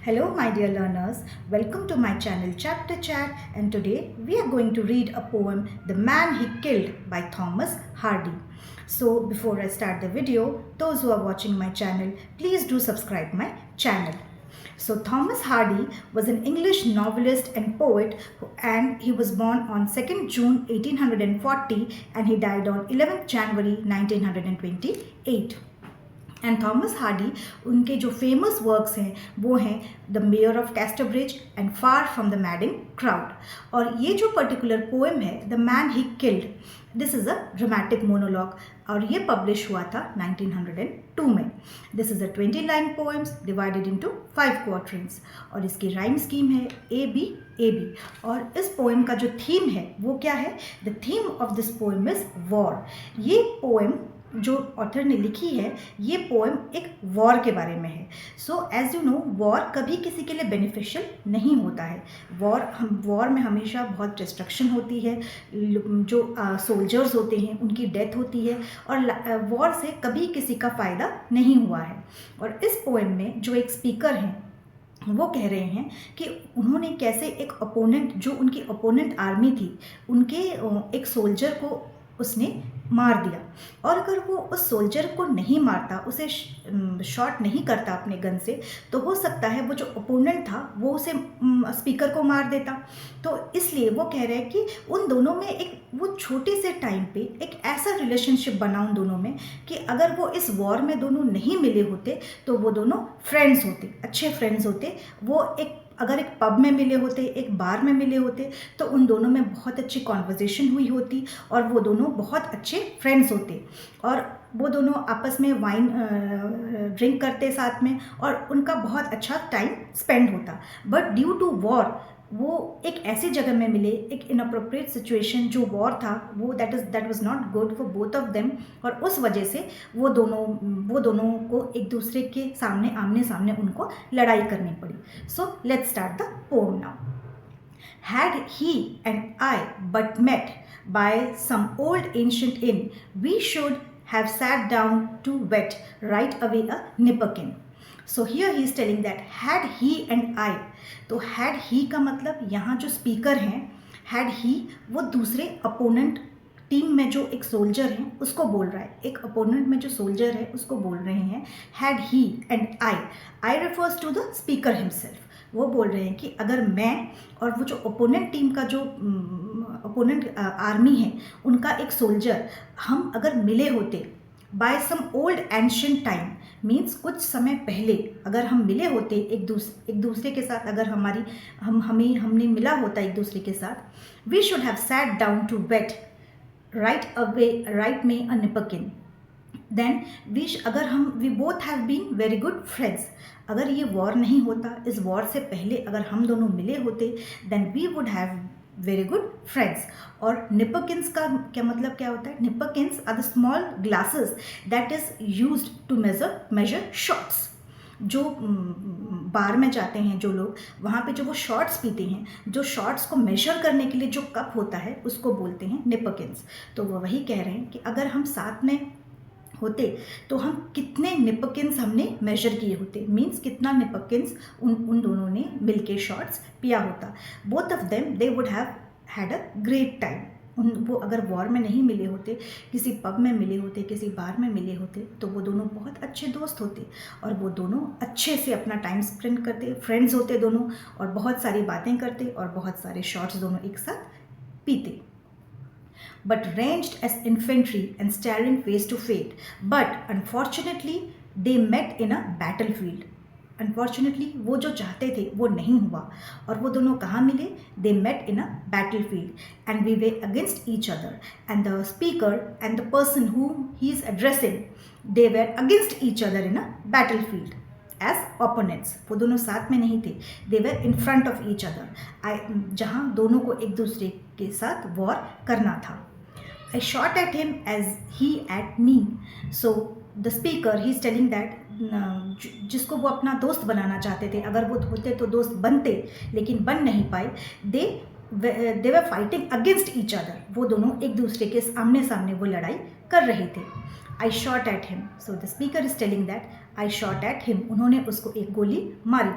Hello, my dear learners. Welcome to my channel Chapter Chat, and today we are going to read a poem, The Man He Killed by Thomas Hardy. So, before I start the video, those who are watching my channel, please do subscribe my channel. So, Thomas Hardy was an English novelist and poet, and he was born on 2nd June 1840 and he died on 11th January 1928. And Thomas Hardy उनके जो famous works हैं वो हैं the Mayor of Casterbridge and Far from the Madding Crowd. और ये जो particular poem है the man he killed, this is a dramatic monologue और ये पब्लिश हुआ था 1902 में। This is a 20 line poems divided into 5 quatrains और इसकी राइम स्कीम है ए बी। और इस पोएम का जो थीम है वो क्या है? The theme of this poem is war. ये पोएम जो ऑथर ने लिखी है ये पोएम एक वॉर के बारे में है। So as you know, war कभी किसी के लिए बेनिफिशियल नहीं होता है। वॉर में हमेशा बहुत डिस्ट्रक्शन होती है, जो सोल्जर्स होते हैं उनकी डेथ होती है और वॉर से कभी किसी का फ़ायदा नहीं हुआ है। और इस पोएम में जो एक स्पीकर हैं वो कह रहे हैं कि उन्होंने कैसे एक अपोनेंट, जो उनकी अपोनेंट आर्मी थी, उनके एक सोल्जर को उसने मार दिया। और अगर वो उस सोल्जर को नहीं मारता, उसे शॉट नहीं करता अपने गन से, तो हो सकता है वो जो ओपोनेंट था वो उसे स्पीकर को मार देता। तो इसलिए वो कह रहे हैं कि उन दोनों में एक वो छोटे से टाइम पे एक ऐसा रिलेशनशिप बना उन दोनों में कि अगर वो इस वॉर में दोनों नहीं मिले होते तो वो दोनों फ्रेंड्स होते, अच्छे फ्रेंड्स होते। वो अगर एक पब में मिले होते, एक बार में मिले होते, तो उन दोनों में बहुत अच्छी कॉन्वर्जेशन हुई होती और वो दोनों बहुत अच्छे फ्रेंड्स होते और वो दोनों आपस में वाइन ड्रिंक करते साथ में और उनका बहुत अच्छा टाइम स्पेंड होता। बट ड्यू टू वॉर वो एक ऐसी जगह में मिले, एक इनअप्रोप्रिएट सिचुएशन जो वॉर था वो that was not good for both of them, और उस वजह से वो दोनों को एक दूसरे के सामने आमने सामने उनको लड़ाई करनी पड़ी। So let's start the poem now. Had he and I but met by some old ancient inn, we should have sat down to wet right away a nipperkin. So here he is telling that had he and I, तो had he का मतलब यहाँ जो speaker हैं, had he वो दूसरे opponent team में जो एक सोल्जर हैं उसको बोल रहा है, एक अपोनेंट में जो सोल्जर है उसको बोल रहे हैं had he and I refers to the speaker himself। वो बोल रहे हैं कि अगर मैं और वो जो ओपोनेंट टीम का जो ओपोनेंट आर्मी है उनका एक सोल्जर, हम अगर मिले होते by some old ancient time, means कुछ समय पहले अगर हम मिले होते एक दूसरे के साथ, अगर हमने मिला होता एक दूसरे के साथ, we should have sat down to wet right many a nipperkin, then we both have been very good friends. अगर ये वॉर नहीं होता, इस वॉर से पहले अगर हम दोनों मिले होते, then we would have very good friends. और निपकिन्स का क्या मतलब क्या होता है? Nipperkins are the small glasses that is used to measure shots. जो बार में जाते हैं जो लोग, वहाँ पे जो वो शॉट्स पीते हैं, जो शॉट्स को मेजर करने के लिए जो कप होता है उसको बोलते हैं निपकिन्स। तो वो वही कह रहे हैं कि अगर हम साथ में होते तो हम कितने निपकिन्स हमने मेजर किए होते, मीन्स कितना निपकिन्स उन दोनों ने मिलके शॉट्स पिया होता। Both of them they would have had a great time. वो अगर वॉर में नहीं मिले होते, किसी पब में मिले होते, किसी बार में मिले होते, तो वो दोनों बहुत अच्छे दोस्त होते और वो दोनों अच्छे से अपना टाइम स्पेंड करते, फ्रेंड्स होते दोनों, और बहुत सारी बातें करते और बहुत सारे शॉट्स दोनों एक साथ पीते। But ranged as infantry and staring face to face. But unfortunately, they met in a battlefield. Unfortunately, वो जो चाहते थे वो नहीं हुआ और वो दोनों कहाँ मिले? They met in a battlefield and we were against each other. And the speaker and the person whom he is addressing, they were against each other in a battlefield as opponents. वो दोनों साथ में नहीं थे, they were in front of each other. जहाँ दोनों को एक दूसरे के साथ वॉर करना था। I shot at him as he at me. So the speaker, he is telling that जिसको वो अपना दोस्त बनाना चाहते थे, अगर वो होते तो दोस्त बनते, लेकिन बन नहीं पाए। they were fighting against each other. वो दोनों एक दूसरे के आमने सामने वो लड़ाई कर रहे थे। I shot at him. So the speaker is telling that I shot at him. उन्होंने उसको एक गोली मारी।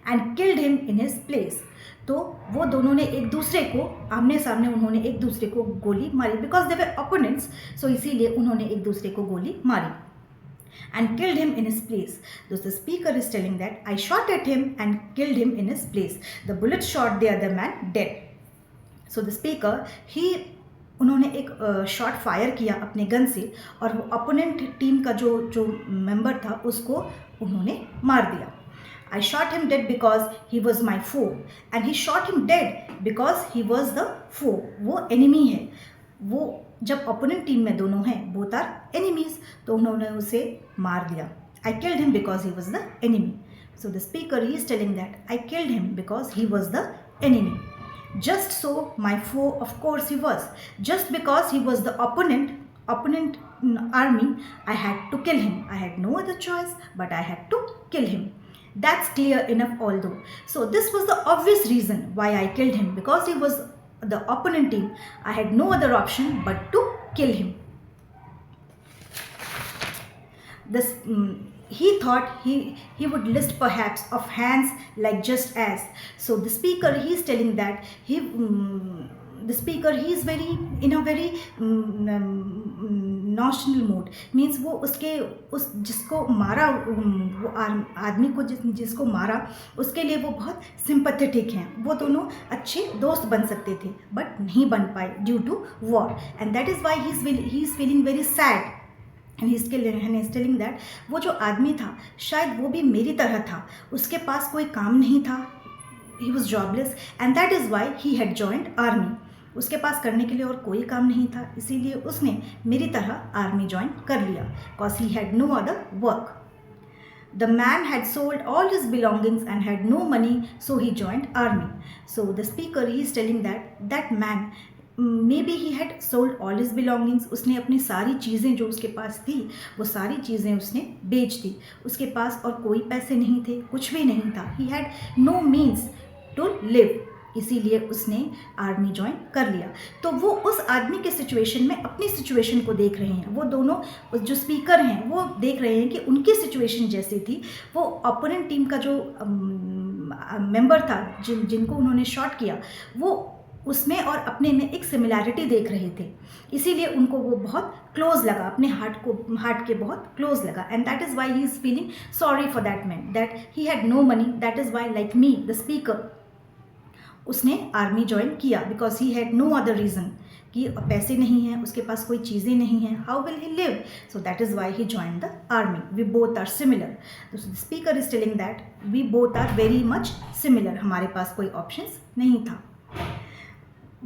and killed him in his place. तो वो दोनों ने एक दूसरे को आमने सामने उन्होंने एक दूसरे को गोली मारी, बिकॉज दे वर ओपोनेंट्स, सो इसीलिए उन्होंने एक दूसरे को गोली मारी. And killed him in his place. So the speaker is telling that I shot at him and killed him in his place. The bullet shot the other man dead. So the speaker, उन्होंने एक shot fire किया अपने gun से और वो opponent team का जो member था उसको उन्होंने मार दिया. I shot him dead because he was my foe and he shot him dead because he was the foe. वो enemy है. वो जब अपोनेंट टीम में दोनों हैं, both are enemies, तो उन्होंने उसे मार दिया. I killed him because he was the enemy. So the speaker is telling that I killed him because he was the enemy. Just so my foe, of course he was. Just because he was the opponent army, I had to kill him. I had no other choice, but I had to kill him. That's clear enough although. So this was the obvious reason why I killed him, because he was the opponent team. I had no other option but to kill him. This he thought he would list perhaps of hands like just as. So the speaker, he is telling that he is very in a very notional mood, means वो उस जिसको मारा, वो आदमी को जिसको मारा उसके लिए वो बहुत सिंपैथेटिक हैं. वो दोनों अच्छे दोस्त बन सकते थे बट नहीं बन पाए due to war, and that is why he is feeling very sad. And he is telling that वो जो आदमी था शायद वो भी मेरी तरह था, उसके पास कोई काम नहीं था, he was jobless, and that is why he had joined army. उसके पास करने के लिए और कोई काम नहीं था, इसीलिए उसने मेरी तरह आर्मी ज्वाइन कर लिया, because he had no other work. The man had sold all his belongings and had no money, so he joined army. So the speaker, he is telling that man, maybe he had sold all his belongings. उसने अपनी सारी चीज़ें जो उसके पास थी वो सारी चीज़ें उसने बेच दी. उसके पास और कोई पैसे नहीं थे, कुछ भी नहीं था. He had no means to live. इसीलिए उसने आर्मी ज्वाइन कर लिया. तो वो उस आदमी के सिचुएशन में अपनी सिचुएशन को देख रहे हैं. वो दोनों जो स्पीकर हैं वो देख रहे हैं कि उनकी सिचुएशन जैसी थी, वो अपोनेंट टीम का जो मेंबर था जिनको उन्होंने शॉट किया, वो उसमें और अपने में एक सिमिलैरिटी देख रहे थे. इसीलिए उनको वो बहुत क्लोज लगा, अपने हार्ट के बहुत क्लोज लगा. And that is why he is feeling sorry for that man, that he had no money. That is why like me the speaker, उसने आर्मी ज्वाइन किया because he had no other reason, कि पैसे नहीं हैं, उसके पास कोई चीज़ें नहीं हैं, how will he live. So that is why he join the army. We both are similar. The speaker is telling that we both are very much similar. हमारे पास कोई ऑप्शंस नहीं था.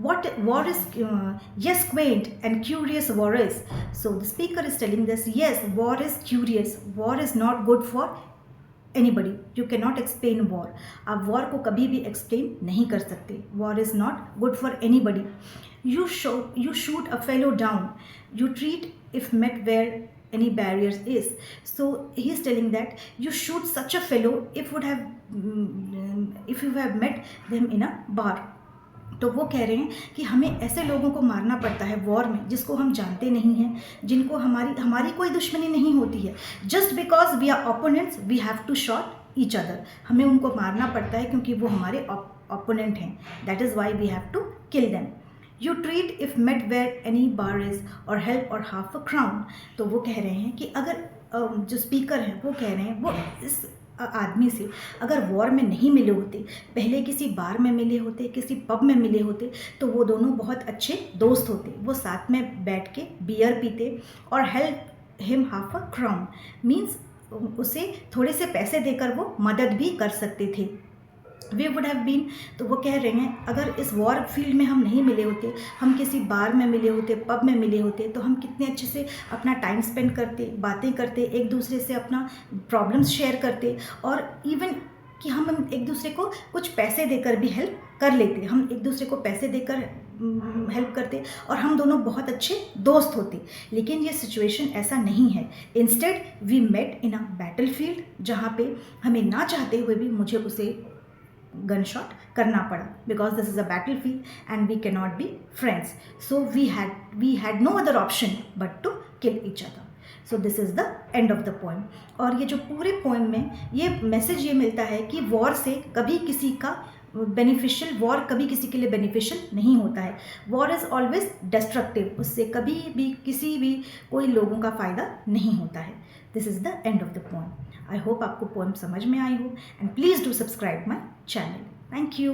What war is yes, quaint and curious war is. So the speaker is telling this, yes, war is curious, war is not good for anybody. You cannot explain war. आप war को कभी भी explain नहीं कर सकते. War is not good for anybody. You shoot a fellow down. You treat if met where any barriers is. So he is telling that you shoot such a fellow if you have met them in a bar. तो वो कह रहे हैं कि हमें ऐसे लोगों को मारना पड़ता है वॉर में जिसको हम जानते नहीं हैं, जिनको हमारी कोई दुश्मनी नहीं होती है. Just because we are opponents we have to shot each other. हमें उनको मारना पड़ता है क्योंकि वो हमारे ओपोनेंट हैं. That is why we have to kill them. You treat if met where any bar is or help or half a crown. तो वो कह रहे हैं कि अगर जो स्पीकर हैं वो कह रहे हैं वो इस आदमी से अगर वॉर में नहीं मिले होते, पहले किसी बार में मिले होते, किसी पब में मिले होते, तो वो दोनों बहुत अच्छे दोस्त होते. वो साथ में बैठ के बियर पीते और help him half a crown, means उसे थोड़े से पैसे देकर वो मदद भी कर सकते थे. वे वुड हैव बीन. तो वो कह रहे हैं अगर इस वॉर फील्ड में हम नहीं मिले होते, हम किसी बार में मिले होते, पब में मिले होते, तो हम कितने अच्छे से अपना टाइम स्पेंड करते, बातें करते, एक दूसरे से अपना प्रॉब्लम्स शेयर करते, और इवन कि हम एक दूसरे को कुछ पैसे देकर भी हेल्प कर लेते. हम एक दूसरे को पैसे देकर हेल्प करते और हम दोनों बहुत अच्छे दोस्त होते. लेकिन ये सिचुएशन ऐसा नहीं है. Instead we met in a battlefield, जहाँ पे हमें ना चाहते हुए भी मुझे उसे गन शॉट करना पड़ा, because this is a battlefield and we can not be friends. So we had no other option but to kill each other. So this is the end of the poem. और ये जो पूरे poem में ये message ये मिलता है कि वॉर से कभी किसी का बेनिफिशियल, वॉर कभी किसी के लिए बेनिफिशियल नहीं होता है। वॉर इज़ ऑलवेज डिस्ट्रक्टिव, उससे कभी भी किसी भी कोई लोगों का फ़ायदा नहीं होता है। This is the end of the poem. I hope आपको पोएम समझ में आई हो, and please do subscribe my channel. Thank you.